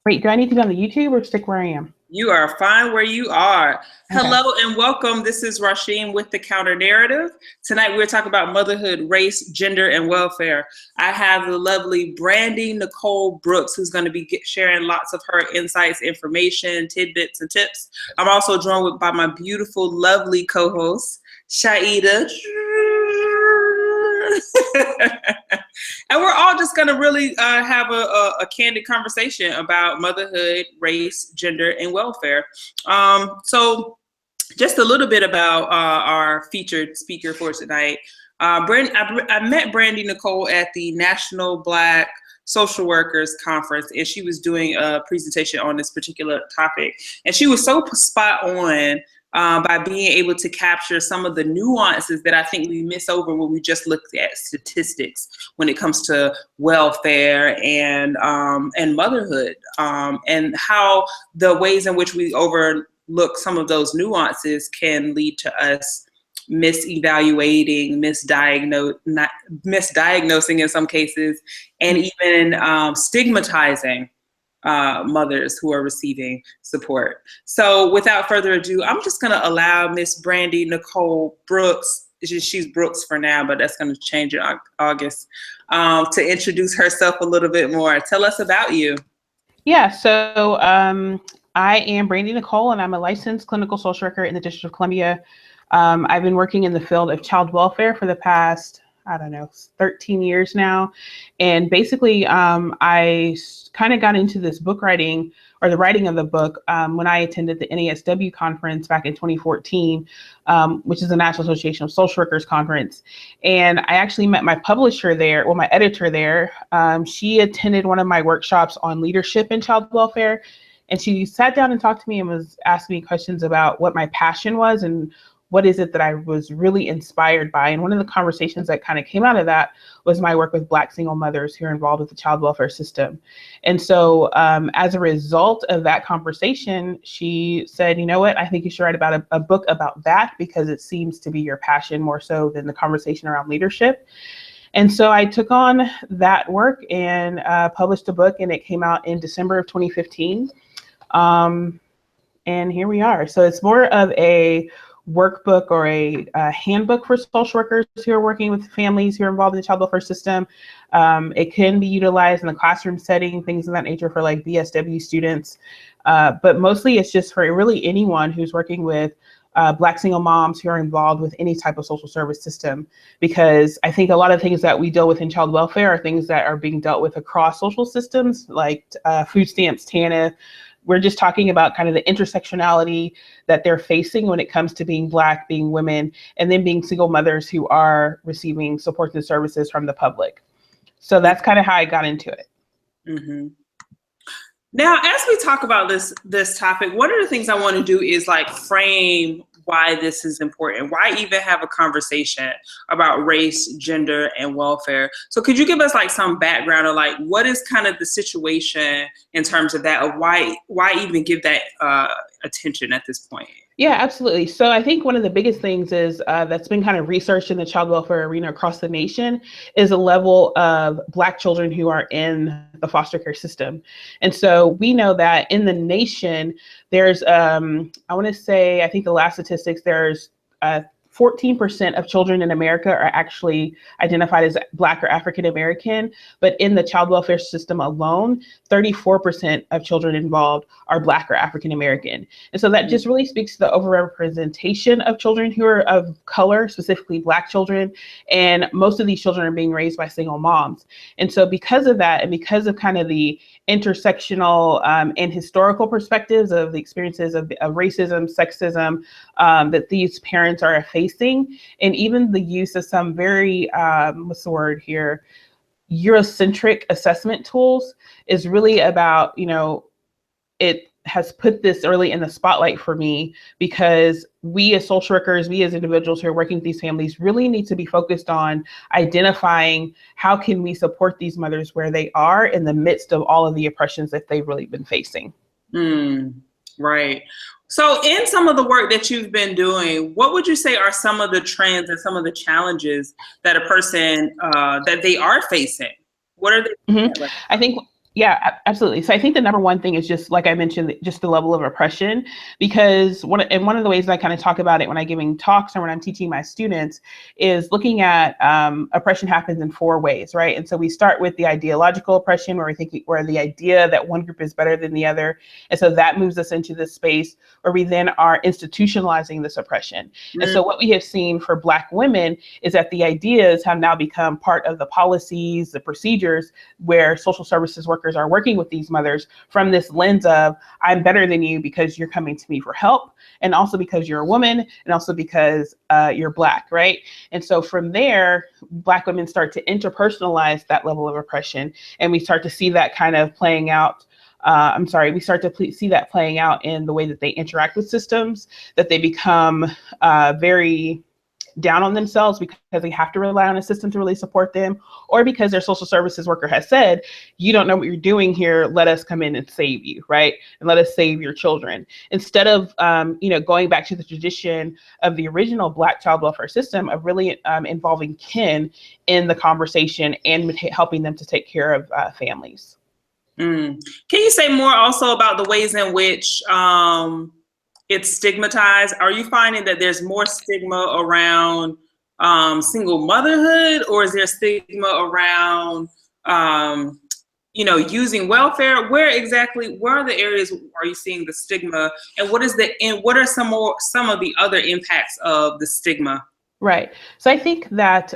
Wait, do I need to be on the YouTube or stick where I am? You are fine where you are. Okay. Hello and welcome. This is Rasheem with the Counter Narrative. Tonight we're talking about motherhood, race, gender, and welfare. I have the lovely Brandy Nicole Brooks, who's going to be sharing lots of her insights, information, tidbits, and tips. I'm also joined by my beautiful, lovely co-host, Shaida. And we're all just going to really have a candid conversation about motherhood, race, gender, and welfare. So just a little bit about our featured speaker for tonight. I met Brandy Nicole at the National Black Social Workers Conference, and she was doing a presentation on this particular topic. And she was so spot on by being able to capture some of the nuances that I think we miss over when we just look at statistics when it comes to welfare and motherhood, and how the ways in which we overlook some of those nuances can lead to us misevaluating, misdiagnosing in some cases, and even stigmatizing mothers who are receiving support. So without further ado, I'm just going to allow Miss Brandy Nicole Brooks, she's Brooks for now, but that's going to change in August, to introduce herself a little bit more. Tell us about you. Yeah, so I am Brandy Nicole, and I'm a licensed clinical social worker in the District of Columbia. I've been working in the field of child welfare for the past, 13 years now. And basically, I kind of got into this book writing, or the writing of the book, when I attended the NASW conference back in 2014, which is the National Association of Social Workers conference. And I actually met my publisher there, my editor there. She attended one of my workshops on leadership in child welfare. And she sat down and talked to me and was asking me questions about what my passion was and what is it that I was really inspired by. And one of the conversations that kind of came out of that was my work with Black single mothers who are involved with the child welfare system. And so as a result of that conversation, she said, you know what, I think you should write about a book about that, because it seems to be your passion more so than the conversation around leadership. And so I took on that work and published a book, and it came out in December of 2015. And here we are. So it's more of a workbook or a handbook for social workers who are working with families who are involved in the child welfare system. It can be utilized in the classroom setting, things of that nature for like BSW students. But mostly it's just for really anyone who's working with Black single moms who are involved with any type of social service system, because I think a lot of things that we deal with in child welfare are things that are being dealt with across social systems, like food stamps, TANF. We're just talking about kind of the intersectionality that they're facing when it comes to being Black, being women, and then being single mothers who are receiving supports and services from the public. So that's kind of how I got into it. Mm-hmm. Now, as we talk about this topic, one of the things I want to do is like frame why this is important. Why even have a conversation about race, gender, and welfare? So could you give us like some background, or like what is kind of the situation in terms of that, of why even give that attention at this point? Yeah, absolutely. So I think one of the biggest things is that's been kind of researched in the child welfare arena across the nation is a level of Black children who are in the foster care system. And so we know that in the nation, there's, I want to say, I think the last statistics, there's 14% of children in America are actually identified as Black or African American, but in the child welfare system alone, 34% of children involved are Black or African American. And so that just really speaks to the overrepresentation of children who are of color, specifically Black children. And most of these children are being raised by single moms. And so because of that, and because of kind of the intersectional and historical perspectives of the experiences of racism, sexism that these parents are facing, and even the use of some very, what's the word here, Eurocentric assessment tools is really about, it has put this early in the spotlight for me, because we as social workers, we as individuals who are working with these families really need to be focused on identifying how can we support these mothers where they are in the midst of all of the oppressions that they've really been facing. Right. So in some of the work that you've been doing, what would you say are some of the trends and some of the challenges that a person, that they are facing? What are they? I think Yeah, absolutely. So I think the number one thing is just like I mentioned, just the level of oppression, because one of the ways I kind of talk about it when I'm giving talks or when I'm teaching my students is looking at oppression happens in four ways, right? And so we start with the ideological oppression, where the idea that one group is better than the other, and so that moves us into this space where we then are institutionalizing this oppression. And so what we have seen for Black women is that the ideas have now become part of the policies, the procedures where social services workers are working with these mothers from this lens of, I'm better than you because you're coming to me for help, and also because you're a woman, and also because you're Black, right? And so from there, Black women start to interpersonalize that level of oppression, and we start to see that kind of playing out. We start to see that playing out in the way that they interact with systems, that they become very down on themselves because they have to rely on a system to really support them, or because their social services worker has said, you don't know what you're doing here, let us come in and save you, right? And let us save your children. Instead of, going back to the tradition of the original Black child welfare system of really involving kin in the conversation and helping them to take care of families. Can you say more also about the ways in which it's stigmatized? Are you finding that there's more stigma around single motherhood, or is there stigma around, using welfare? Where are the areas are you seeing the stigma, and what are some of the other impacts of the stigma? Right. So I think that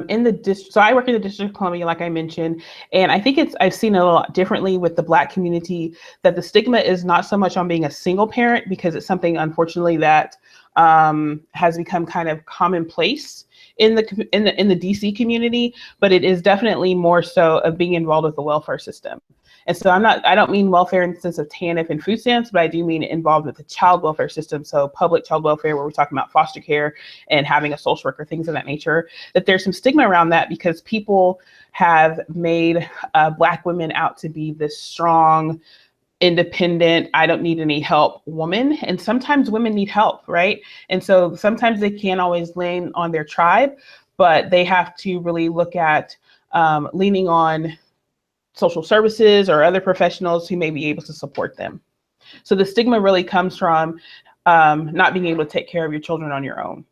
in the district, so I work in the District of Columbia, like I mentioned, and I think I've seen it a lot differently with the Black community, that the stigma is not so much on being a single parent, because it's something, unfortunately, that has become kind of commonplace in the DC community, but it is definitely more so of being involved with the welfare system. And so I don't mean welfare in the sense of TANF and food stamps, but I do mean involved with the child welfare system. So public child welfare, where we're talking about foster care and having a social worker, things of that nature, that there's some stigma around that because people have made Black women out to be this strong, independent, I don't need any help woman. And sometimes women need help, right? And so sometimes they can't always lean on their tribe, but they have to really look at leaning on social services or other professionals who may be able to support them. So the stigma really comes from not being able to take care of your children on your own.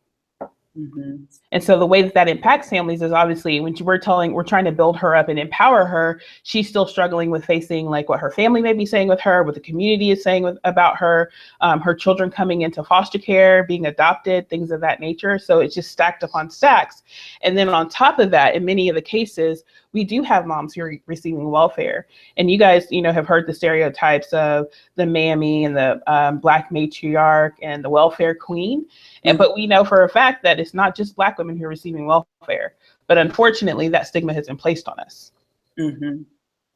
Mm-hmm. And so the way that impacts families is obviously when we're trying to build her up and empower her, she's still struggling with facing like what her family may be saying with her, what the community is saying about her, her children coming into foster care, being adopted, things of that nature. So it's just stacked upon stacks. And then on top of that, in many of the cases, we do have moms who are receiving welfare. And you guys, have heard the stereotypes of the mammy and the Black matriarch and the welfare queen. But we know for a fact that it's not just Black women who are receiving welfare. But unfortunately, that stigma has been placed on us. Mm-hmm.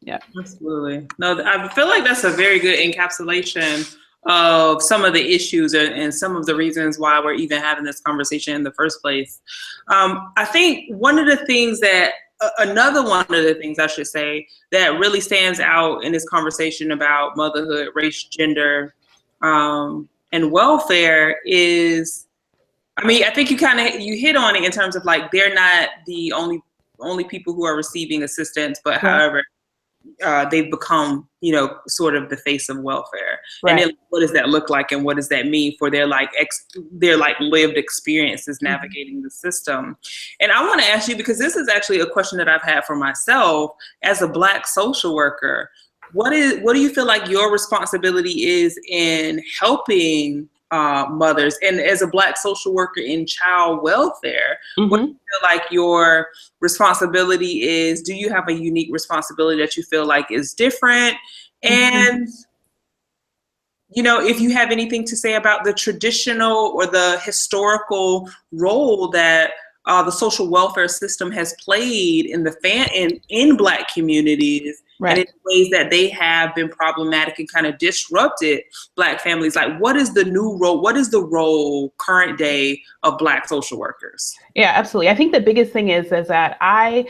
Yeah, absolutely. No, I feel like that's a very good encapsulation of some of the issues and some of the reasons why we're even having this conversation in the first place. I think another one of the things I should say that really stands out in this conversation about motherhood, race, gender, and welfare is, I think you hit on it in terms of like, they're not the only people who are receiving assistance, but right. However, they've become, sort of the face of welfare. Right. And then what does that look like, and what does that mean for their lived experiences navigating the system? And I want to ask you, because this is actually a question that I've had for myself as a Black social worker. What do you feel like your responsibility is in helping mothers, and as a Black social worker in child welfare, what do you feel like your responsibility is? Do you have a unique responsibility that you feel like is different? And, if you have anything to say about the traditional or the historical role that the social welfare system has played in Black communities, right. And in ways that they have been problematic and kind of disrupted Black families. Like, what is the new role? What is the role current day of Black social workers? Yeah, absolutely. I think the biggest thing is that I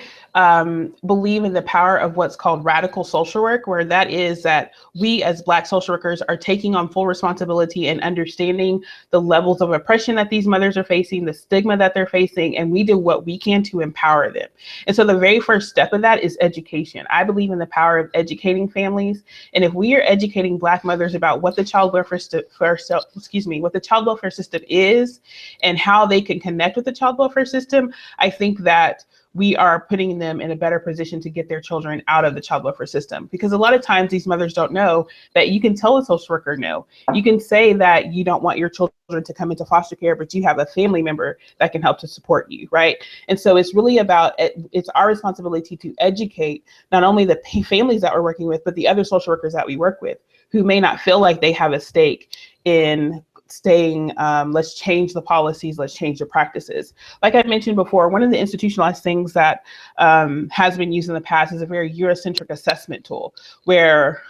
believe in the power of what's called radical social work, where that is that we as Black social workers are taking on full responsibility and understanding the levels of oppression that these mothers are facing, the stigma that they're facing, and we do what we can to empower them. And so the very first step of that is education. I believe in the power power of educating families. And if we are educating Black mothers about what the child welfare what the child welfare system is and how they can connect with the child welfare system, I think that we are putting them in a better position to get their children out of the child welfare system. Because a lot of times these mothers don't know that you can tell a social worker no. You can say that you don't want your children to come into foster care, but you have a family member that can help to support you, right? And so it's really about, it's our responsibility to educate not only the families that we're working with, but the other social workers that we work with who may not feel like they have a stake in saying, let's change the policies, let's change the practices. Like I mentioned before, one of the institutionalized things that has been used in the past is a very Eurocentric assessment tool where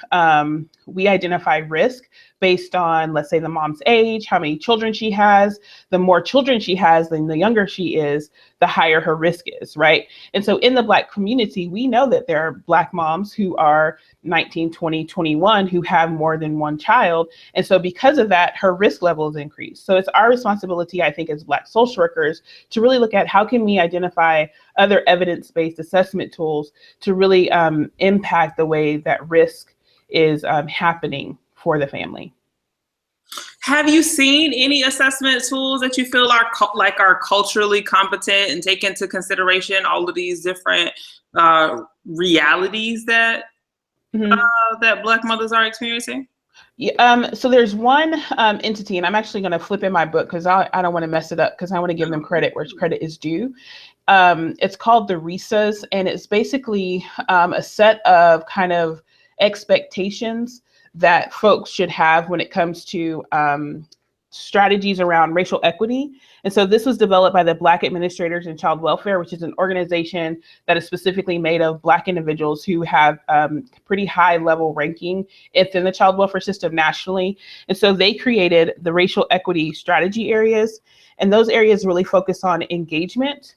we identify risk based on, let's say, the mom's age, how many children she has. The more children she has, then the younger she is, the higher her risk is, right? And so in the Black community, we know that there are Black moms who are 19, 20, 21 who have more than one child. And so because of that, her risk level is increased. So it's our responsibility, I think, as Black social workers to really look at how can we identify other evidence-based assessment tools to really impact the way that risk is happening for the family. Have you seen any assessment tools that you feel are culturally competent and take into consideration all of these different realities that that Black mothers are experiencing? Yeah, so there's one entity, and I'm actually going to flip in my book because I don't want to mess it up because I want to give them credit where credit is due. It's called the RISAs, and it's basically a set of kind of expectations that folks should have when it comes to strategies around racial equity. And so this was developed by the Black Administrators in Child Welfare, which is an organization that is specifically made of Black individuals who have pretty high level ranking within the child welfare system nationally. And so they created the racial equity strategy areas. And those areas really focus on engagement,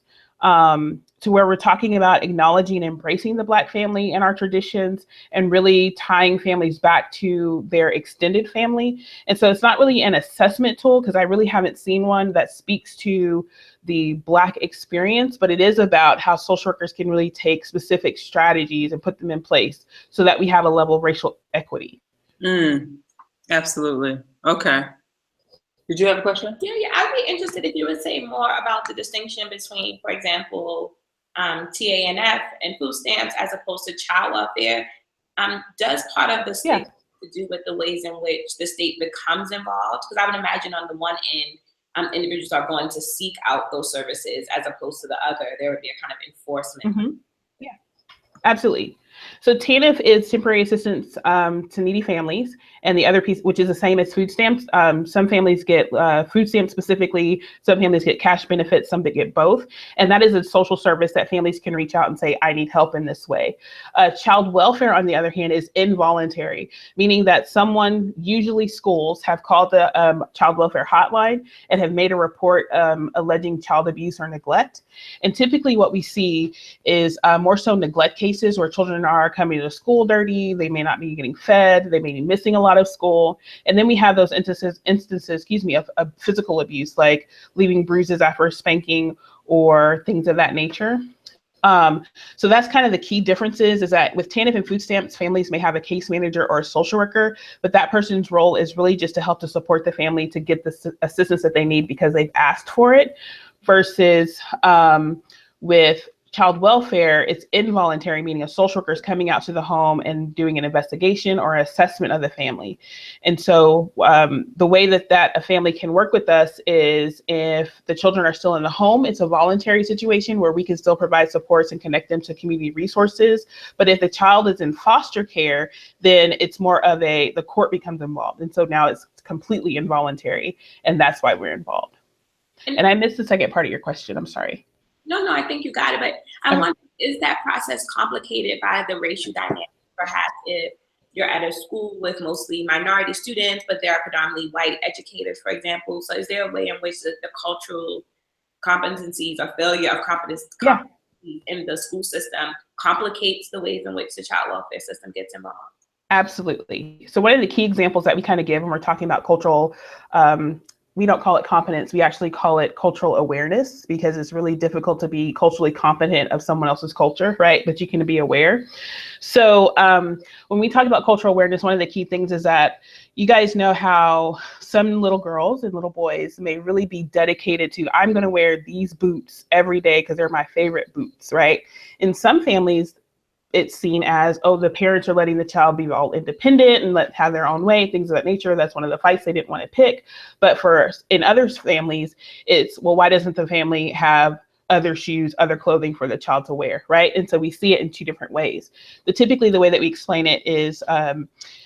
to where we're talking about acknowledging and embracing the Black family and our traditions and really tying families back to their extended family. And so it's not really an assessment tool because I really haven't seen one that speaks to the Black experience, but it is about how social workers can really take specific strategies and put them in place so that we have a level of racial equity. Absolutely. Okay. Did you have a question? Yeah, I'd be interested if you would say more about the distinction between, for example, TANF and food stamps as opposed to child welfare. Does part of the state to do with the ways in which the state becomes involved? Because I would imagine on the one end, individuals are going to seek out those services as opposed to the other. There would be a kind of enforcement. Yeah, absolutely. So TANF is temporary assistance to needy families, and the other piece, which is the same as food stamps. Some families get food stamps specifically, some families get cash benefits, some that get both. And that is a social service that families can reach out and say, I need help in this way. Child welfare, on the other hand, is involuntary, meaning that someone, usually schools, have called the child welfare hotline and have made a report alleging child abuse or neglect. And typically what we see is more so neglect cases where children are coming to school dirty, they may not be getting fed, they may be missing a lot of school. And then we have those instances of physical abuse, like leaving bruises after a spanking or things of that nature. So that's kind of the key differences, is that with TANF and food stamps, families may have a case manager or a social worker, but that person's role is really just to help to support the family to get the assistance that they need because they've asked for it, versus with child welfare, it's involuntary, meaning a social worker is coming out to the home and doing an investigation or assessment of the family. And so the way that a family can work with us is if the children are still in the home, it's a voluntary situation where we can still provide supports and connect them to community resources. But if the child is in foster care, then it's more of the court becomes involved. And so now it's completely involuntary, and that's why we're involved. And I missed the second part of your question, I'm sorry. No, I think you got it. But I wonder, is that process complicated by the racial dynamic? Perhaps if you're at a school with mostly minority students, but there are predominantly white educators, for example. So is there a way in which the cultural competencies or failure of competencies in the school system complicates the ways in which the child welfare system gets involved? Absolutely. So one of the key examples that we kind of give when we're talking about cultural we don't call it competence. We actually call it cultural awareness, because it's really difficult to be culturally competent of someone else's culture, right? But you can be aware. So when we talk about cultural awareness, one of the key things is that you guys know how some little girls and little boys may really be dedicated to, I'm going to wear these boots every day because they're my favorite boots, right? In some families, it's seen as, oh, the parents are letting the child be all independent and have their own way, things of that nature. That's one of the fights they didn't want to pick. But in other families, it's, well, why doesn't the family have other shoes, other clothing for the child to wear, right? And so we see it in two different ways. Typically, the way that we explain it is,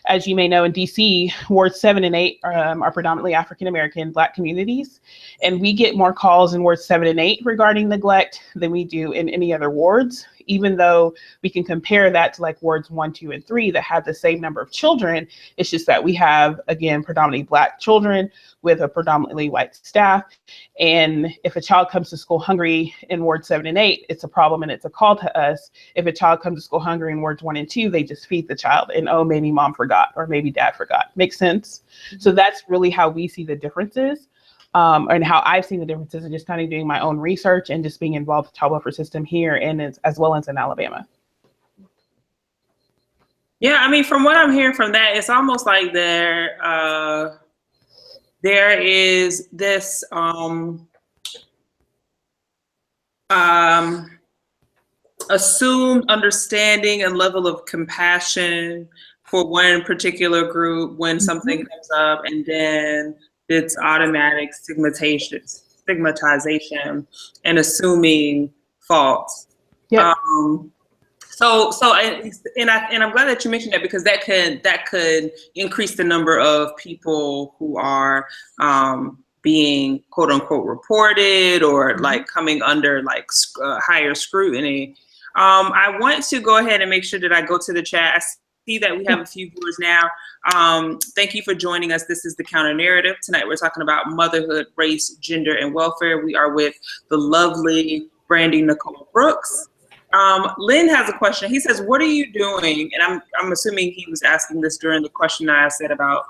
as you may know, in DC, wards 7 and 8 are predominantly African-American Black communities. And we get more calls in wards 7 and 8 regarding neglect than we do in any other wards, even though we can compare that to like wards 1, 2, and 3 that have the same number of children. It's just that we have, again, predominantly Black children with a predominantly white staff. And if a child comes to school hungry in wards 7 and 8, it's a problem and it's a call to us. If a child comes to school hungry in wards 1 and 2, they just feed the child and, oh, maybe mom forgot or maybe dad forgot. Makes sense? Mm-hmm. So that's really how we see the differences. And how I've seen the differences, and just kind of doing my own research and just being involved with the child welfare system here and as well as in Alabama. Yeah, I mean, from what I'm hearing from that, it's almost like there is this assumed understanding and level of compassion for one particular group when something comes up, and then it's automatic stigmatization and assuming faults. Yep. So I'm glad that you mentioned that, because that could increase the number of people who are being quote unquote reported or like coming under like higher scrutiny. I want to go ahead and make sure that I go to the chat. I see that we have a few viewers now. Thank you for joining us. This is The Counter Narrative. Tonight we're talking about motherhood, race, gender, and welfare. We are with the lovely Brandy Nicole Brooks. Lynn has a question. He says, what are you doing? And I'm assuming he was asking this during the question I said about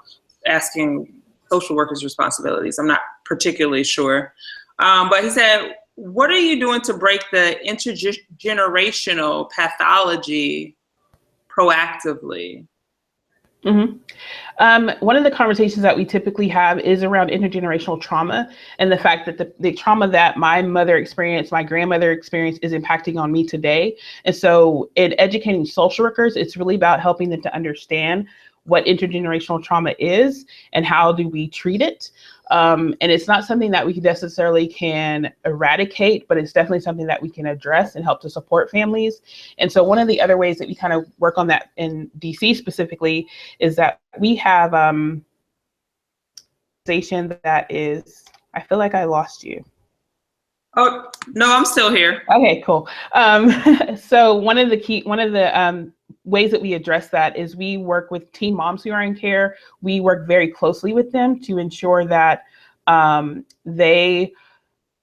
asking social workers' responsibilities. I'm not particularly sure. But he said, what are you doing to break the intergenerational pathology proactively? One of the conversations that we typically have is around intergenerational trauma, and the fact that the trauma that my mother experienced, my grandmother experienced, is impacting on me today. And so in educating social workers, it's really about helping them to understand what intergenerational trauma is and how do we treat it. And it's not something that we necessarily can eradicate, but it's definitely something that we can address and help to support families. And so one of the other ways that we kind of work on that in DC specifically is that we have station that is, I feel like I lost you. Oh, no, I'm still here. Okay, cool. So one of the ways that we address that is we work with teen moms who are in care. We work very closely with them to ensure that they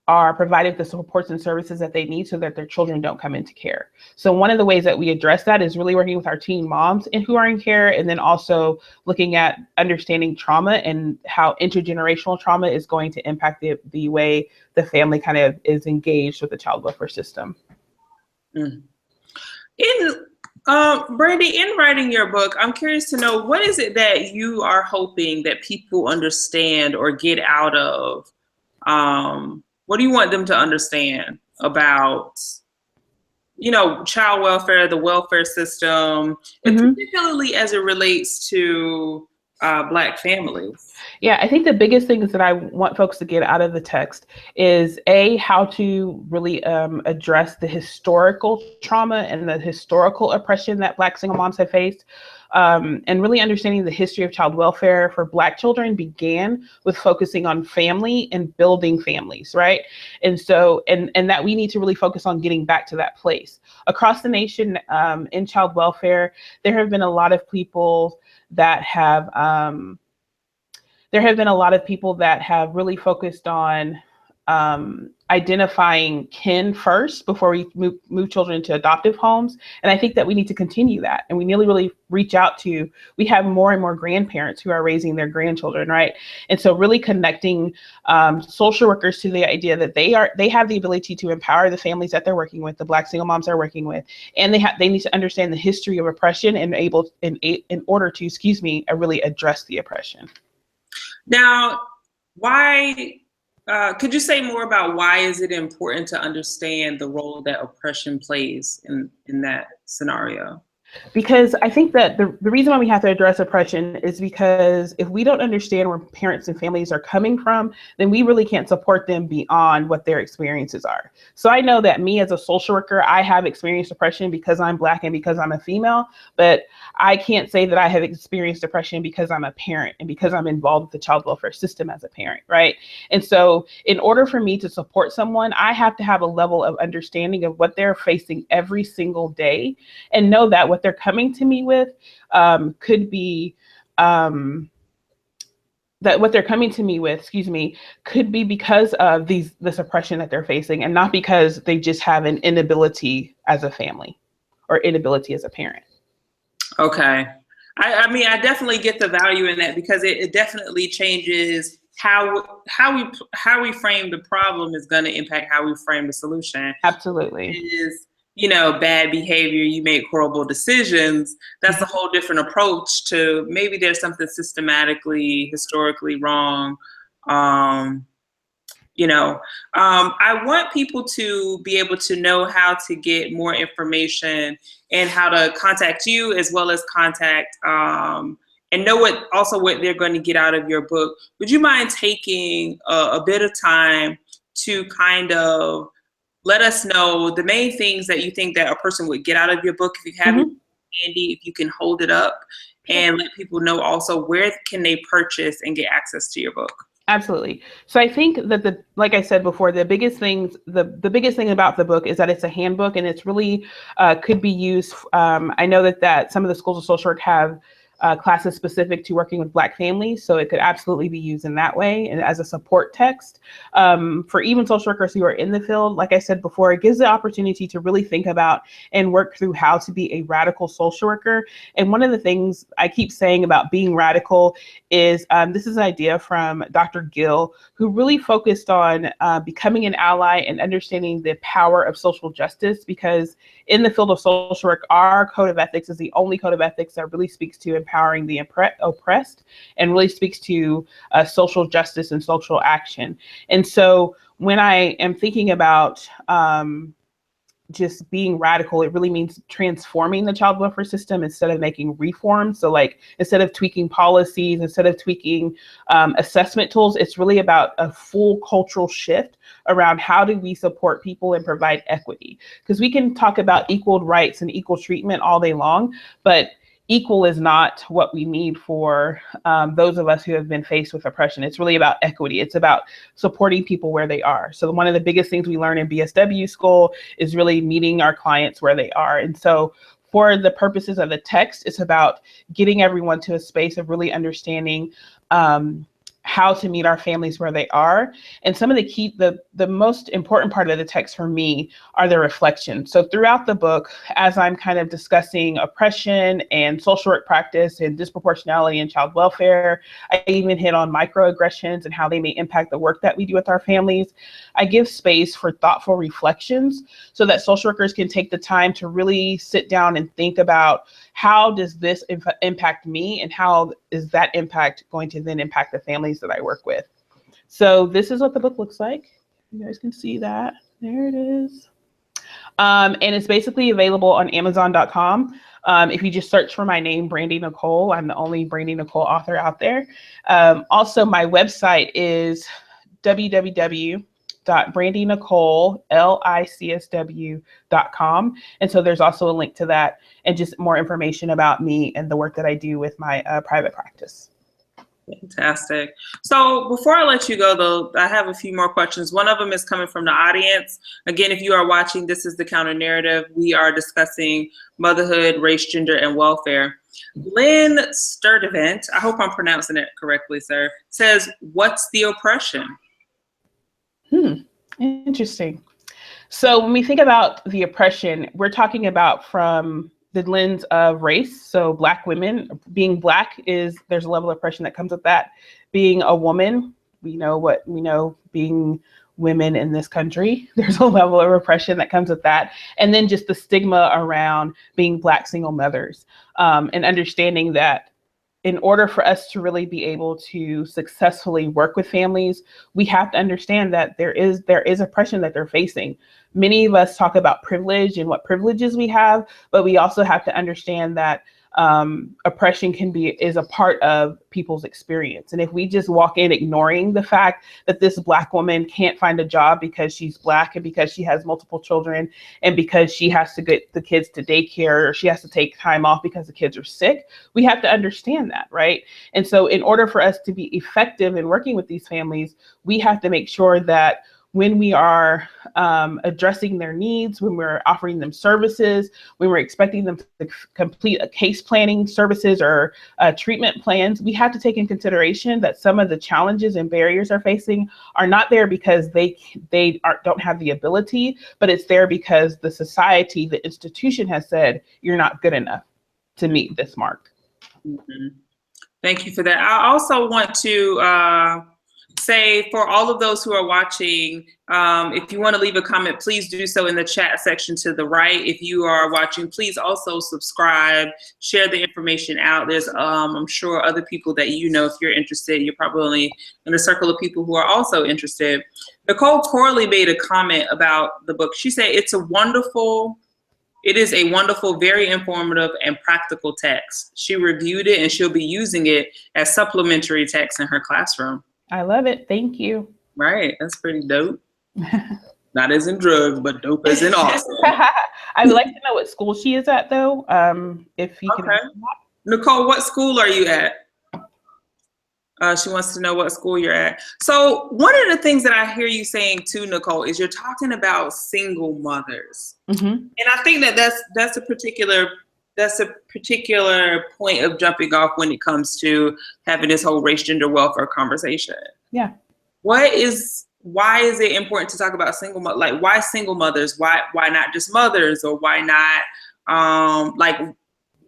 are provided the supports and services that they need so that their children don't come into care. So one of the ways that we address that is really working with our teen moms who are in care, and then also looking at understanding trauma and how intergenerational trauma is going to impact the way the family kind of is engaged with the child welfare system. Brandy, in writing your book, I'm curious to know, what is it that you are hoping that people understand or get out of? What do you want them to understand about, child welfare, the welfare system, and particularly as it relates to Black families? Yeah, I think the biggest things that I want folks to get out of the text is how to really address the historical trauma and the historical oppression that Black single moms have faced. And really understanding the history of child welfare for Black children began with focusing on family and building families, right? And so, and that we need to really focus on getting back to that place. Across the nation, in child welfare, there have been a lot of people that have really focused on identifying kin first before we move children to adoptive homes. And I think that we need to continue that. And we really reach out to, we have more and more grandparents who are raising their grandchildren, right? And so really connecting social workers to the idea that they have the ability to empower the families that they're working with, the Black single moms they're working with, and they need to understand the history of oppression and in order to, really address the oppression. Now, why? Could you say more about why is it important to understand the role that oppression plays in that scenario? Because I think that the reason why we have to address oppression is because if we don't understand where parents and families are coming from, then we really can't support them beyond what their experiences are. So I know that me as a social worker, I have experienced oppression because I'm Black and because I'm a female, but I can't say that I have experienced oppression because I'm a parent and because I'm involved with the child welfare system as a parent, right? And so in order for me to support someone, I have to have a level of understanding of what they're facing every single day and know that what they're coming to me with could be could be because of this oppression that they're facing and not because they just have an inability as a family or inability as a parent. Okay. I mean, I definitely get the value in that because it definitely changes how we frame the problem is going to impact how we frame the solution. Absolutely. Bad behavior, you make horrible decisions. That's a whole different approach to maybe there's something systematically, historically wrong. I want people to be able to know how to get more information and how to contact you as well as contact and know what they're going to get out of your book. Would you mind taking a bit of time to kind of let us know the main things that you think that a person would get out of your book? If you have it handy, if you can hold it up and let people know also where can they purchase and get access to your book. Absolutely. So I think that like I said before, the biggest thing about the book is that it's a handbook and it's really could be used. I know that some of the schools of social work have classes specific to working with Black families. So it could absolutely be used in that way and as a support text for even social workers who are in the field. Like I said before, it gives the opportunity to really think about and work through how to be a radical social worker. And one of the things I keep saying about being radical is this is an idea from Dr. Gill, who really focused on becoming an ally and understanding the power of social justice, because in the field of social work, our code of ethics is the only code of ethics that really speaks to empowering the oppressed and really speaks to social justice and social action. And so when I am thinking about just being radical, it really means transforming the child welfare system instead of making reforms. So like, instead of tweaking policies, instead of tweaking assessment tools, it's really about a full cultural shift around how do we support people and provide equity. Because we can talk about equal rights and equal treatment all day long, but equal is not what we need for those of us who have been faced with oppression. It's really about equity. It's about supporting people where they are. So one of the biggest things we learn in BSW school is really meeting our clients where they are. And so for the purposes of the text, it's about getting everyone to a space of really understanding how to meet our families where they are. And some of the most important part of the text for me are the reflections. So throughout the book, as I'm kind of discussing oppression and social work practice and disproportionality in child welfare, I even hit on microaggressions and how they may impact the work that we do with our families. I give space for thoughtful reflections so that social workers can take the time to really sit down and think about, how does this impact me and how is that impact going to then impact the families that I work with? So this is what the book looks like. You guys can see that. There it is. And it's basically available on Amazon.com. If you just search for my name, Brandy Nicole, I'm the only Brandy Nicole author out there. Also, my website is www.brandynicolelicsw.com. And so there's also a link to that and just more information about me and the work that I do with my private practice. Fantastic. So before I let you go, though, I have a few more questions. One of them is coming from the audience. Again, if you are watching, this is The Counter Narrative. We are discussing motherhood, race, gender, and welfare. Lynn Sturdivant, I hope I'm pronouncing it correctly, sir, says, "What's the oppression?" Interesting. So when we think about the oppression, we're talking about from the lens of race. So Black women, being Black is, there's a level of oppression that comes with that. Being a woman, we know what we know, being women in this country, there's a level of oppression that comes with that. And then just the stigma around being Black single mothers, and understanding that in order for us to really be able to successfully work with families, we have to understand that there is oppression that they're facing. Many of us talk about privilege and what privileges we have, but we also have to understand that oppression is a part of people's experience. And if we just walk in ignoring the fact that this Black woman can't find a job because she's Black and because she has multiple children and because she has to get the kids to daycare or she has to take time off because the kids are sick, we have to understand that, right? And so in order for us to be effective in working with these families, we have to make sure that when we are addressing their needs, when we're offering them services, when we're expecting them to complete a case planning services or treatment plans, we have to take in consideration that some of the challenges and barriers they're facing are not there because they don't have the ability, but it's there because the society, the institution has said, you're not good enough to meet this mark. Mm-hmm. Thank you for that. I also want to say for all of those who are watching, if you want to leave a comment, please do so in the chat section to the right. If you are watching, please also subscribe, share the information out. There's, I'm sure, other people that you know, if you're interested, you're probably in a circle of people who are also interested. Nicole Corley made a comment about the book. She said, it is a wonderful, very informative and practical text. She reviewed it and she'll be using it as supplementary text in her classroom. I love it. Thank you. Right. That's pretty dope. Not as in drugs, but dope as in awesome. I would like to know what school she is at, though. If you can. Nicole, what school are you at? She wants to know what school you're at. So one of the things that I hear you saying too, Nicole, is you're talking about single mothers. Mm-hmm. And I think that that's a particular point of jumping off when it comes to having this whole race, gender, welfare conversation. Yeah. Why is it important to talk about single mothers? Like, why single mothers? Why not just mothers? Or why not,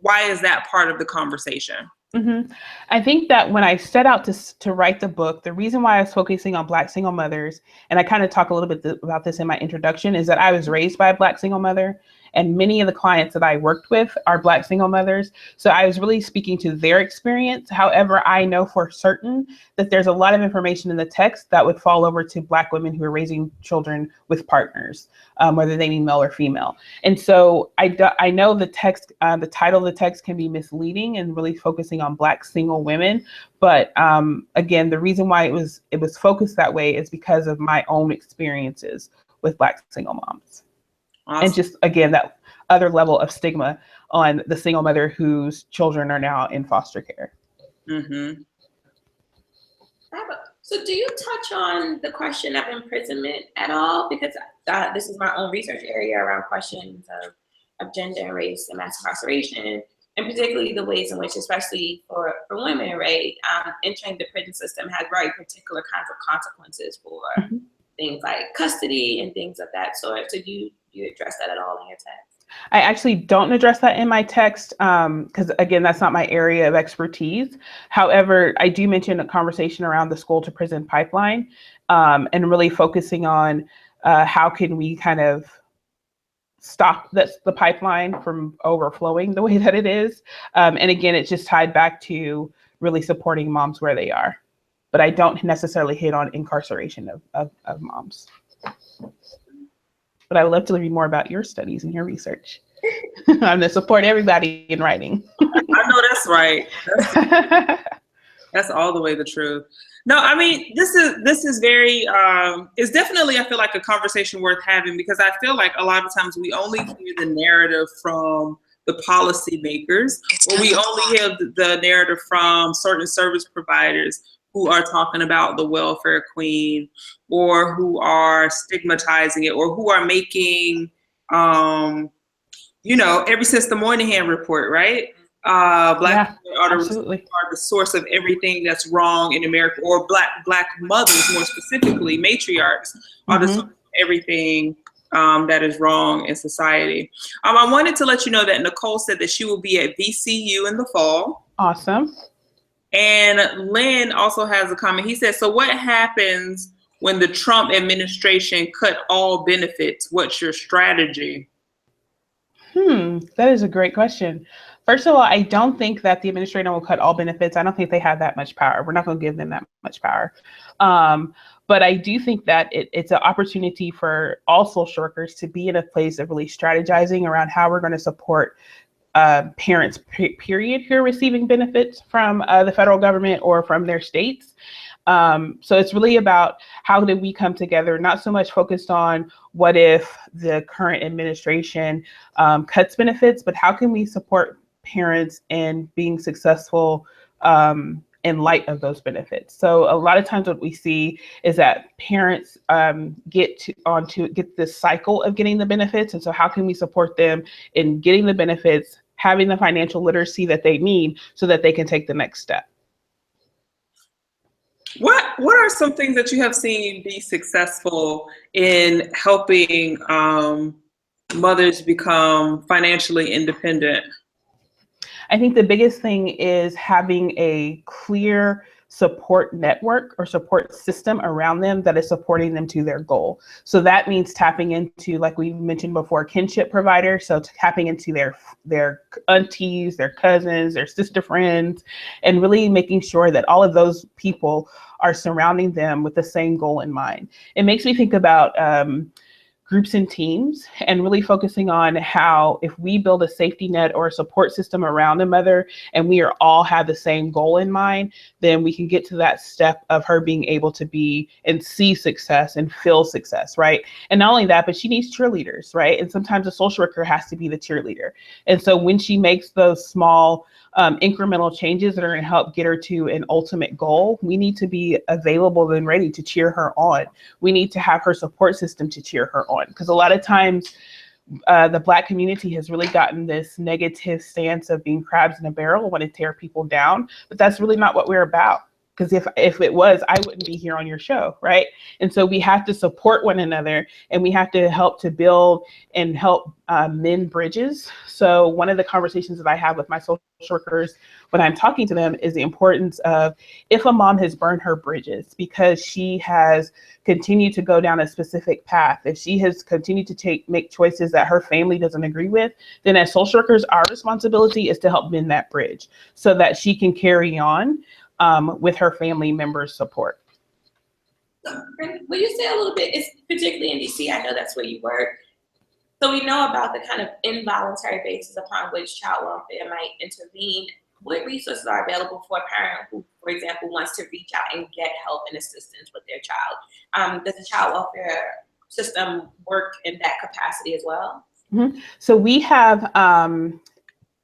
why is that part of the conversation? Mm-hmm. I think that when I set out to write the book, the reason why I was focusing on Black single mothers, and I kind of talk a little bit about this in my introduction, is that I was raised by a Black single mother. And many of the clients that I worked with are Black single mothers. So I was really speaking to their experience. However, I know for certain that there's a lot of information in the text that would fall over to Black women who are raising children with partners, whether they be male or female. And so I know the text, the title of the text can be misleading and really focusing on Black single women. But again, the reason why it was focused that way is because of my own experiences with Black single moms. Awesome. And just, again, that other level of stigma on the single mother whose children are now in foster care. Mm-hmm. So do you touch on the question of imprisonment at all? Because this is my own research area around questions of gender and race and mass incarceration, and particularly the ways in which, especially for women, right, entering the prison system has very particular kinds of consequences for mm-hmm. things like custody and things of that sort. So do you address that at all in your text? I actually don't address that in my text because, again, that's not my area of expertise. However, I do mention a conversation around the school to prison pipeline and really focusing on how can we kind of stop the pipeline from overflowing the way that it is. And again, it's just tied back to really supporting moms where they are. But I don't necessarily hit on incarceration of moms. But I would love to read more about your studies and your research. I'm going to support everybody in writing. I know that's right. That's all the way the truth. No, I mean, this is very, it's definitely, I feel like, a conversation worth having, because I feel like a lot of times we only hear the narrative from the policymakers, or we only hear the narrative from certain service providers who are talking about the welfare queen, or who are stigmatizing it, or who are making, ever since the Moynihan report, right? Black women are the source of everything that's wrong in America, or black mothers, more specifically, matriarchs, are the source of everything that is wrong in society. I wanted to let you know that Nicole said that she will be at VCU in the fall. Awesome. And Lynn also has a comment. He says, so what happens when the Trump administration cut all benefits? What's your strategy? That is a great question. First of all, I don't think that the administrator will cut all benefits. I don't think they have that much power. We're not going to give them that much power. But I do think that it's an opportunity for all social workers to be in a place of really strategizing around how we're going to support parents, period, who are receiving benefits from the federal government or from their states. So it's really about how do we come together, not so much focused on what if the current administration cuts benefits, but how can we support parents in being successful in light of those benefits. So a lot of times what we see is that parents get this cycle of getting the benefits. And so how can we support them in getting the benefits, having the financial literacy that they need so that they can take the next step? What are some things that you have seen be successful in helping mothers become financially independent? I think the biggest thing is having a clear support network or support system around them that is supporting them to their goal. So that means tapping into, like we mentioned before, kinship providers. So tapping into their aunties, their cousins, their sister friends, and really making sure that all of those people are surrounding them with the same goal in mind. It makes me think about groups and teams, and really focusing on how if we build a safety net or a support system around a mother and we are all have the same goal in mind, then we can get to that step of her being able to be and see success and feel success, right? And not only that, but she needs cheerleaders, right? And sometimes a social worker has to be the cheerleader. And so when she makes those small incremental changes that are going to help get her to an ultimate goal, we need to be available and ready to cheer her on. We need to have her support system to cheer her on, because a lot of times the Black community has really gotten this negative stance of being crabs in a barrel, want to tear people down, but that's really not what we're about. Because if it was, I wouldn't be here on your show, right? And so we have to support one another, and we have to help to build and help mend bridges. So one of the conversations that I have with my social workers when I'm talking to them is the importance of, if a mom has burned her bridges because she has continued to go down a specific path, if she has continued to make choices that her family doesn't agree with, then as social workers, our responsibility is to help mend that bridge so that she can carry on with her family members' support. Will you say a little bit, it's particularly in DC, I know that's where you work, so we know about the kind of involuntary basis upon which child welfare might intervene. What resources are available for a parent who, for example, wants to reach out and get help and assistance with their child? Does the child welfare system work in that capacity as well? Mm-hmm. So we have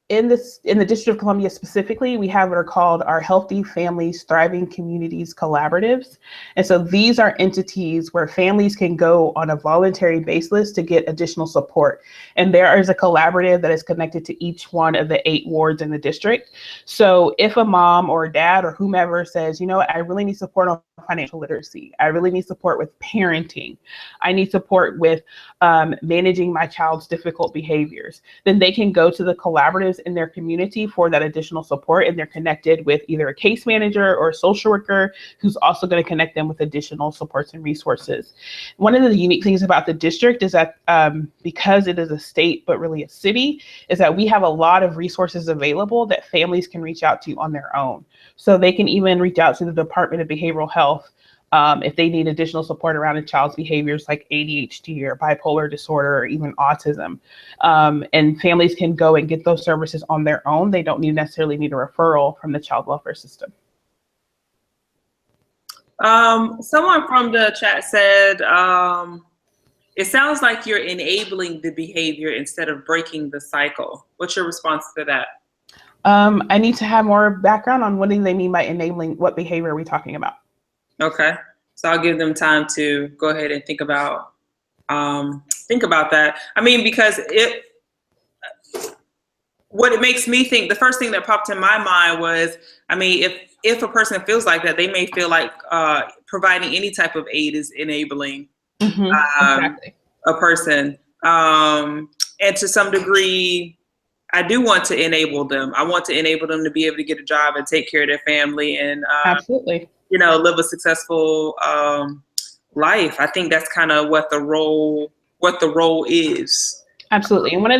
in the District of Columbia specifically, we have what are called our Healthy Families Thriving Communities Collaboratives. And so these are entities where families can go on a voluntary basis to get additional support. And there is a collaborative that is connected to each one of the 8 wards in the district. So if a mom or a dad or whomever says, you know what, I really need support on financial literacy, I really need support with parenting, I need support with managing my child's difficult behaviors, then they can go to the collaboratives in their community for that additional support, and they're connected with either a case manager or a social worker who's also going to connect them with additional supports and resources. One of the unique things about the district is that because it is a state but really a city, is that we have a lot of resources available that families can reach out to on their own. So they can even reach out to the Department of Behavioral Health if they need additional support around a child's behaviors like ADHD or bipolar disorder or even autism. And families can go and get those services on their own. They don't necessarily need a referral from the child welfare system. Someone from the chat said, it sounds like you're enabling the behavior instead of breaking the cycle. What's your response to that? I need to have more background on what do they mean by enabling, what behavior are we talking about? Okay. So I'll give them time to go ahead and think about that. I mean, because what it makes me think, the first thing that popped in my mind was, I mean, if a person feels like that, they may feel like providing any type of aid is enabling Exactly. a person. And to some degree, I do want to enable them. I want to enable them to be able to get a job and take care of their family and, Absolutely. live a successful life. I think that's kind of what the role is. Absolutely. And one of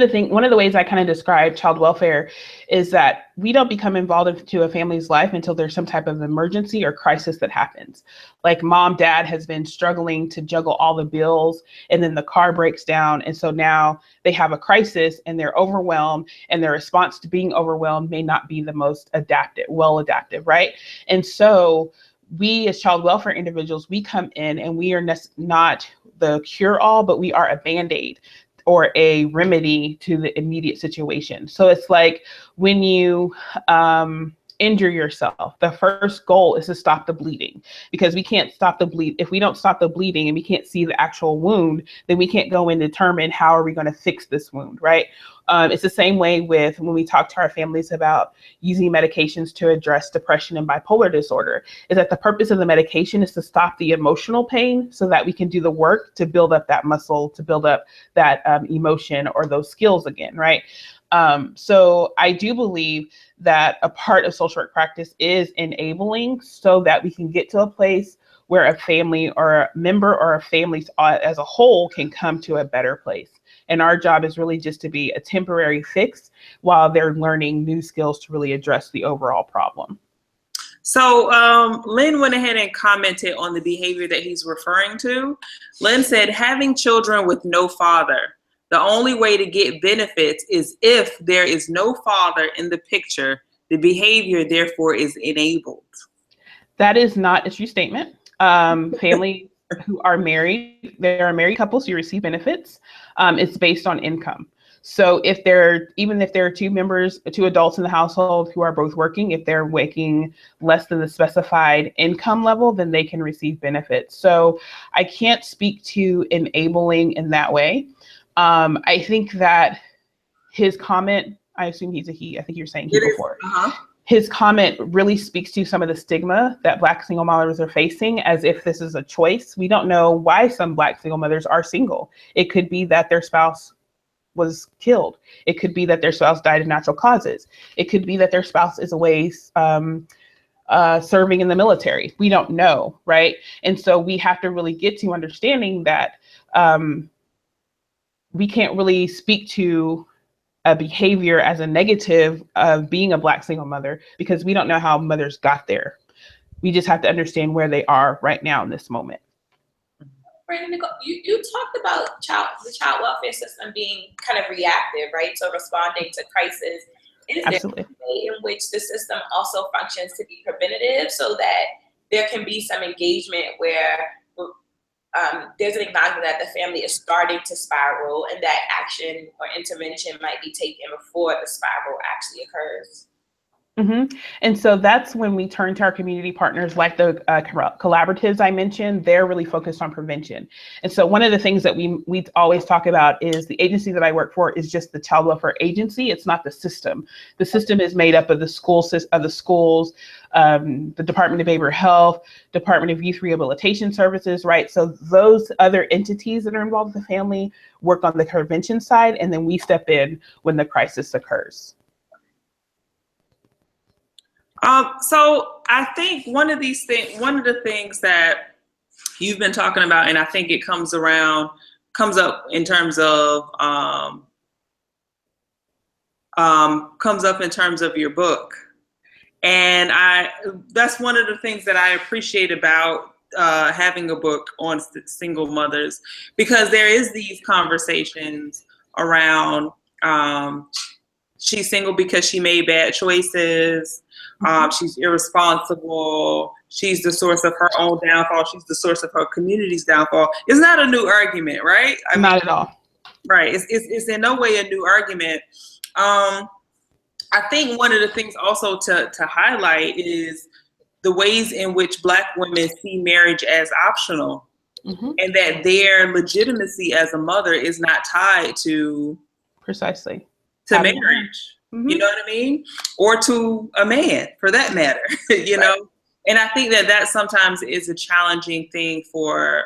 the ways I kind of describe child welfare is that we don't become involved into a family's life until there's some type of emergency or crisis that happens. Like mom, dad has been struggling to juggle all the bills, and then the car breaks down. And so now they have a crisis and they're overwhelmed, and their response to being overwhelmed may not be the most well adaptive, right? And so we as child welfare individuals, we come in and we are not the cure all, but we are a Band-Aid or a remedy to the immediate situation. So it's like when you injure yourself, the first goal is to stop the bleeding, because we can't stop the bleed. If we don't stop the bleeding and we can't see the actual wound, then we can't go and determine how are we going to fix this wound, right? It's the same way with when we talk to our families about using medications to address depression and bipolar disorder, is that the purpose of the medication is to stop the emotional pain so that we can do the work to build up that muscle, to build up that emotion or those skills again, right? So I do believe that a part of social work practice is enabling so that we can get to a place where a family or a member or a family as a whole can come to a better place. And our job is really just to be a temporary fix while they're learning new skills to really address the overall problem. So Lynn went ahead and commented on the behavior that he's referring to. Lynn said, having children with no father, the only way to get benefits is if there is no father in the picture. The behavior, therefore, is enabled. That is not a true statement. Families who are married, there are married couples who receive benefits. It's based on income. So even if there are two adults in the household who are both working, if they're making less than the specified income level, then they can receive benefits. So I can't speak to enabling in that way. I think that his comment, I assume he's a he, I think you're saying he before. His comment really speaks to some of the stigma that Black single mothers are facing, as if this is a choice. We don't know why some Black single mothers are single. It could be that their spouse was killed. It could be that their spouse died of natural causes. It could be that their spouse is away serving in the military. We don't know, right? And so we have to really get to understanding that we can't really speak to a behavior as a negative of being a Black single mother, because we don't know how mothers got there. We just have to understand where they are right now in this moment. Brandon, you talked about the child welfare system being kind of reactive, right? So responding to crisis. Is Absolutely. there a way in which the system also functions to be preventative, so that there can be some engagement where there's an acknowledgement that the family is starting to spiral, and that action or intervention might be taken before the spiral actually occurs? Mm-hmm. And so that's when we turn to our community partners, like the collaboratives I mentioned. They're really focused on prevention. And so one of the things that we always talk about is the agency that I work for is just the child welfare agency. It's not the system. The system is made up of the schools, the Department of Behavioral Health, Department of Youth Rehabilitation Services, right? So those other entities that are involved with the family work on the prevention side, and then we step in when the crisis occurs. So I think one of the things that you've been talking about, and I think it comes up in terms of your book. And that's one of the things that I appreciate about having a book on single mothers, because there is these conversations around she's single because she made bad choices. She's irresponsible. She's the source of her own downfall. She's the source of her community's downfall. It's not a new argument, right? Not at all. Right. It's in no way a new argument. I think one of the things also to highlight is the ways in which Black women see marriage as optional, and that their legitimacy as a mother is not tied to precisely to marriage. You know what I mean? Or to a man, for that matter, you know? And I think that sometimes is a challenging thing for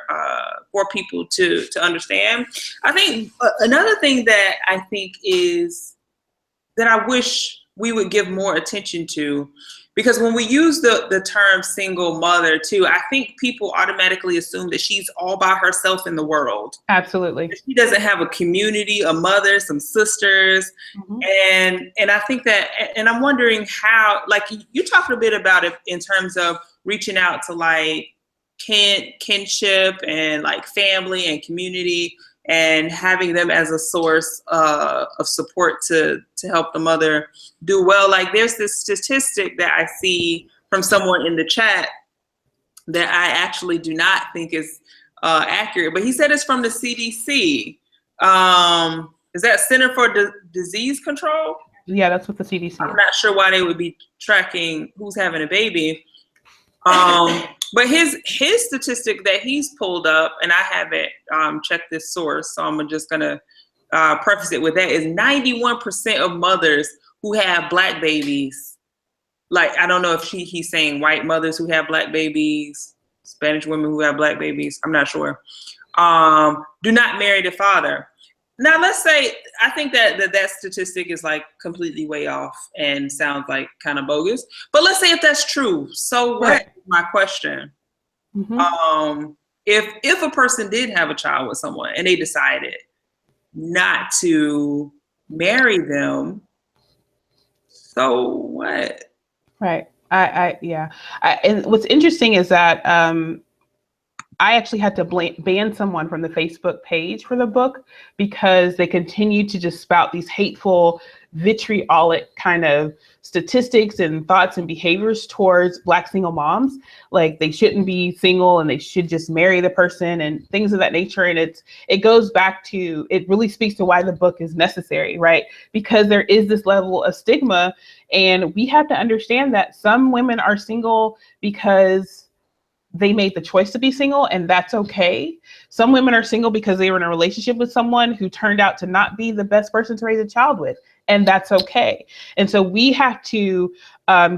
for people to understand. I think another thing that I think is that I wish we would give more attention to, because when we use the term single mother too, I think people automatically assume that she's all by herself in the world. Absolutely. She doesn't have a community, a mother, some sisters. And I think that, and I'm wondering how, like you talked a bit about it in terms of reaching out to like kinship and like family and community, and having them as a source of support to help the mother do well. Like there's this statistic that I see from someone in the chat that I actually do not think is accurate, but he said it's from the CDC. Is that Center for Disease Control? Yeah, that's what the CDC is. I'm not sure why they would be tracking who's having a baby. But his statistic that he's pulled up, and I haven't checked this source, so I'm just gonna preface it with that, is 91% of mothers who have Black babies. Like, I don't know if he's saying white mothers who have Black babies, Spanish women who have Black babies, I'm not sure, do not marry the father. Now, let's say, I think that statistic is like completely way off and sounds like kind of bogus. But let's say if that's true, so what? Right. My question. If a person did have a child with someone and they decided not to marry them, so what? Right. Yeah. And what's interesting is that I actually had to ban someone from the Facebook page for the book because they continued to just spout these hateful, vitriolic kind of statistics and thoughts and behaviors towards Black single moms. Like they shouldn't be single and they should just marry the person and things of that nature. And it goes back to, it really speaks to why the book is necessary, right? Because there is this level of stigma, and we have to understand that some women are single because they made the choice to be single, and that's okay. Some women are single because they were in a relationship with someone who turned out to not be the best person to raise a child with, and that's okay. And so we have to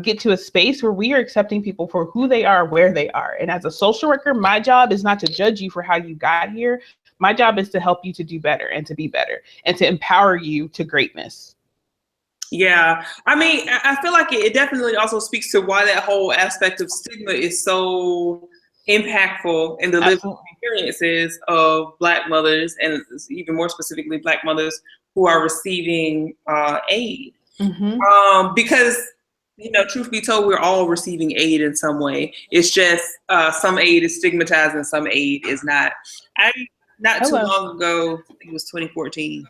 get to a space where we are accepting people for who they are, where they are. And as a social worker, my job is not to judge you for how you got here. My job is to help you to do better and to be better and to empower you to greatness. Yeah, I mean, I feel like it definitely also speaks to why that whole aspect of stigma is so impactful in the lived experiences of Black mothers, and even more specifically Black mothers who are receiving aid. Because, you know, truth be told, we're all receiving aid in some way. It's just some aid is stigmatized and some aid is not. Too long ago, I think it was 2014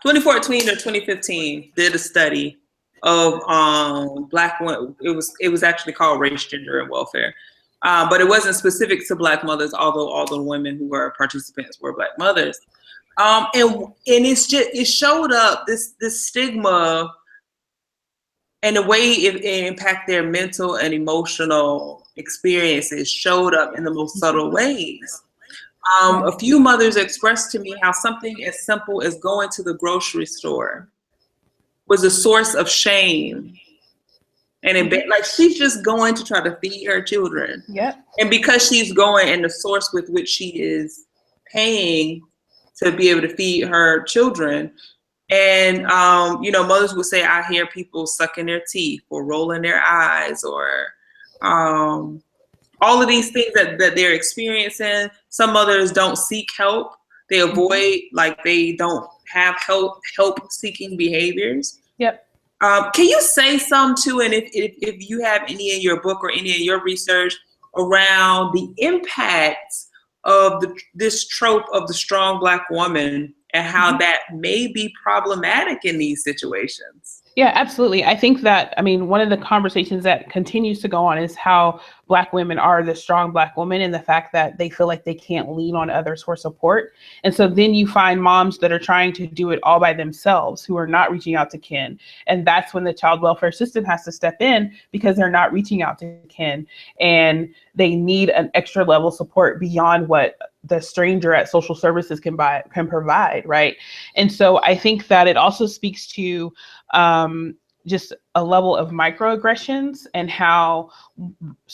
or 2015, did a study of Black women. It was actually called Race, Gender, and Welfare, but it wasn't specific to Black mothers, although all the women who were participants were Black mothers. And it showed up this stigma and the way it impacted their mental and emotional experiences showed up in the most subtle ways. A few mothers expressed to me how something as simple as going to the grocery store was a source of shame. And like she's just going to try to feed her children. Yep. And because she's going, and the source with which she is paying to be able to feed her children. And, you know, mothers would say, I hear people sucking their teeth or rolling their eyes or all of these things that they're experiencing. Some mothers don't seek help. They avoid, like they don't have help seeking behaviors. Yep. Can you say some too, and if you have any in your book or any in your research around the impacts of this trope of the strong Black woman and how that may be problematic in these situations? Yeah, absolutely. I think that, I mean, one of the conversations that continues to go on is how Black women are the strong Black woman, and the fact that they feel like they can't lean on others for support. And so then you find moms that are trying to do it all by themselves, who are not reaching out to kin. And that's when the child welfare system has to step in, because they're not reaching out to kin and they need an extra level support beyond what the stranger at social services can provide, right? And so I think that it also speaks to just a level of microaggressions, and how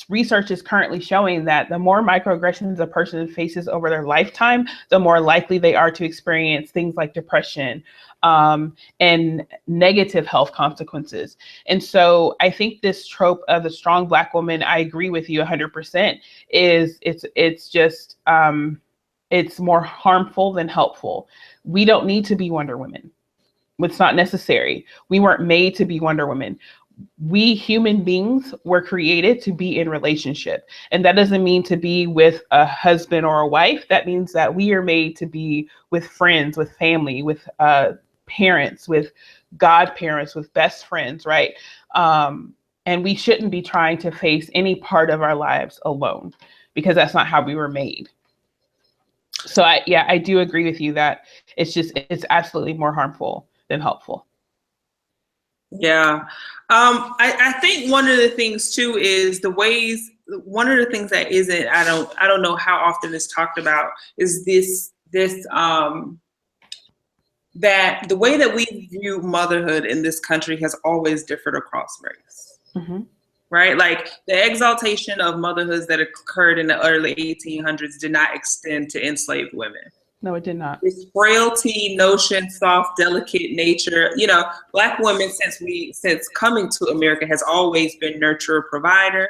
research is currently showing that the more microaggressions a person faces over their lifetime, the more likely they are to experience things like depression, and negative health consequences. And so I think this trope of the strong Black woman, I agree with you 100%, it's just, it's more harmful than helpful. We don't need to be Wonder Women. It's not necessary. We weren't made to be Wonder Women. We human beings were created to be in relationship. And that doesn't mean to be with a husband or a wife. That means that we are made to be with friends, with family, with parents, with godparents, with best friends, right? And we shouldn't be trying to face any part of our lives alone, because that's not how we were made. So I do agree with you that it's absolutely more harmful than helpful. Yeah. I think one of the things too is one of the things that isn't, I don't know how often it's talked about, is that the way that we view motherhood in this country has always differed across race. Mm-hmm. Right? Like the exaltation of motherhoods that occurred in the early 1800s did not extend to enslaved women. No, it did not. This frailty notion, soft, delicate nature, Black women since coming to America has always been nurturer, provider.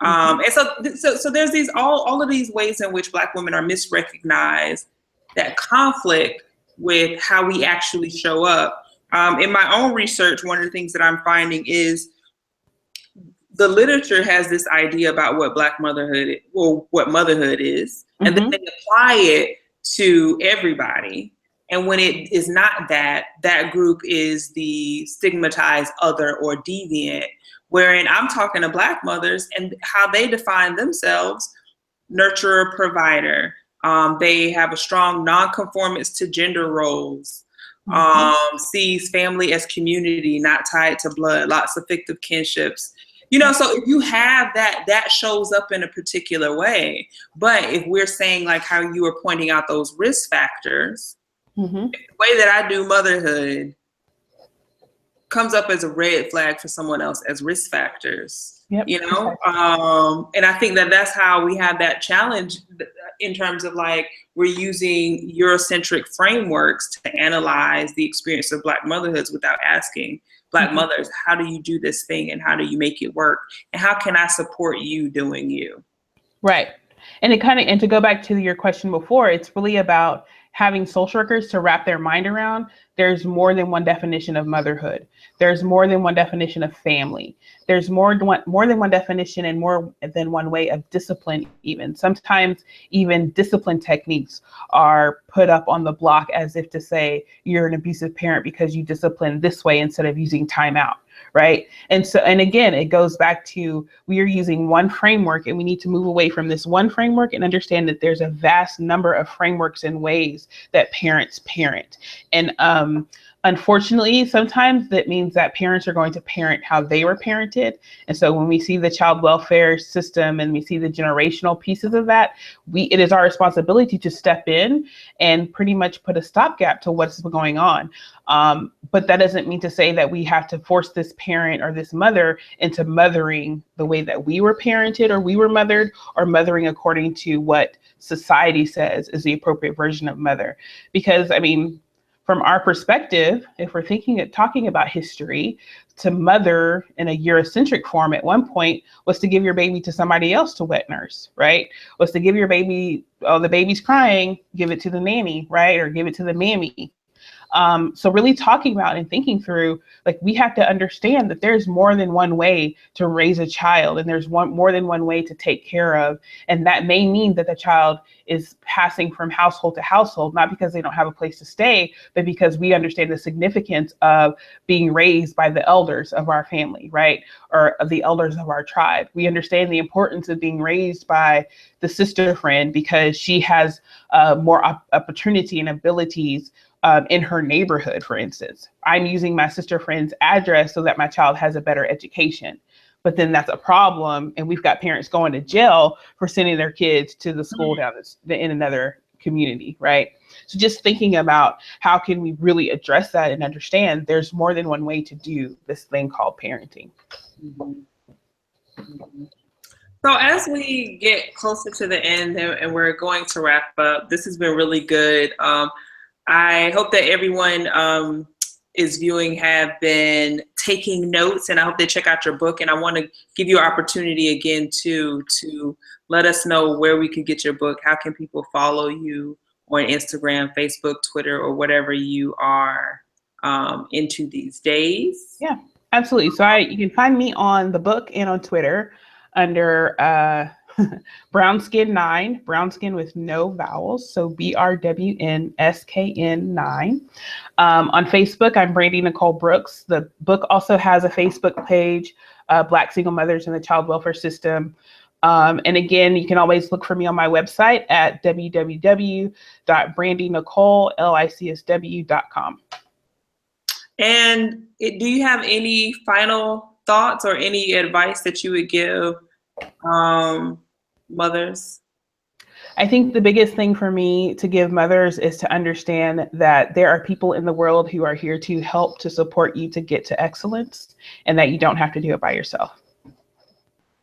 And so there's all of these ways in which Black women are misrecognized that conflict with how we actually show up. In my own research, one of the things that I'm finding is the literature has this idea about what Black motherhood, or what motherhood is, and then they apply it to everybody. And when it is not that group is the stigmatized other or deviant, wherein I'm talking to Black mothers and how they define themselves: nurturer, provider. They have a strong nonconformance to gender roles, sees family as community, not tied to blood, lots of fictive kinships. So if you have that shows up in a particular way. But if we're saying, like how you were pointing out those risk factors, the way that I do motherhood comes up as a red flag for someone else as risk factors. Yep. And I think that's how we have that challenge in terms of, like, we're using Eurocentric frameworks to analyze the experience of Black motherhoods without asking Black mothers, how do you do this thing and how do you make it work? And how can I support you doing you? Right. And to go back to your question before, it's really about having social workers to wrap their mind around. There's more than one definition of motherhood. There's more than one definition of family. There's more than one definition and more than one way of discipline even. Sometimes even discipline techniques are put up on the block as if to say you're an abusive parent because you discipline this way instead of using timeout. Right. And again, it goes back to, we are using one framework, and we need to move away from this one framework and understand that there's a vast number of frameworks and ways that parents parent. And unfortunately, sometimes that means that parents are going to parent how they were parented. And so when we see the child welfare system and we see the generational pieces of that, it is our responsibility to step in and pretty much put a stopgap to what's going on. But that doesn't mean to say that we have to force this parent or this mother into mothering the way that we were parented or we were mothered, or mothering according to what society says is the appropriate version of mother. Because, I mean, from our perspective, if we're talking about history, to mother in a Eurocentric form at one point was to give your baby to somebody else to wet nurse, right? Was to give your baby, the baby's crying, give it to the nanny, right? Or give it to the mammy. So really talking about and thinking through, like, we have to understand that there's more than one way to raise a child, and there's more than one way to take care of. And that may mean that the child is passing from household to household, not because they don't have a place to stay, but because we understand the significance of being raised by the elders of our family, right? Or of the elders of our tribe. We understand the importance of being raised by the sister friend because she has more opportunity and abilities in her neighborhood, for instance. I'm using my sister friend's address so that my child has a better education. But then that's a problem. And we've got parents going to jail for sending their kids to the school down in another community, right? So just thinking about how can we really address that and understand there's more than one way to do this thing called parenting. Mm-hmm. Mm-hmm. So as we get closer to the end and we're going to wrap up, this has been really good. I hope that everyone is viewing have been taking notes, and I hope they check out your book. And I want to give you an opportunity again to let us know where we could get your book. How can people follow you on Instagram, Facebook, Twitter, or whatever you are into these days? Yeah, absolutely. So you can find me on the book and on Twitter under Brownskin9, Brownskin with no vowels. So BRWNSKN9. On Facebook, I'm Brandy Nicole Brooks. The book also has a Facebook page, Black Single Mothers in the Child Welfare System. And again, you can always look for me on my website at www.brandynicoleLicsw.com. And do you have any final thoughts or any advice that you would give mothers? I think the biggest thing for me to give mothers is to understand that there are people in the world who are here to help, to support you to get to excellence, and that you don't have to do it by yourself.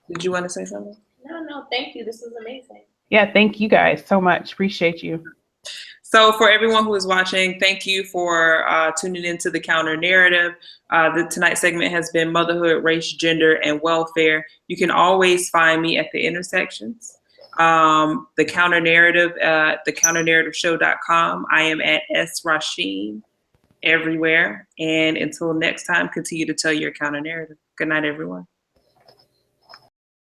Did you want to say something? No, thank you. This was amazing. Yeah, thank you guys so much. Appreciate you. So for everyone who is watching, thank you for tuning into The Counter Narrative. Tonight's segment has been Motherhood, Race, Gender, and Welfare. You can always find me at the intersections. The Counter Narrative, thecounternarrativeshow.com. I am at Rasheem everywhere. And until next time, continue to tell your counter narrative. Good night, everyone.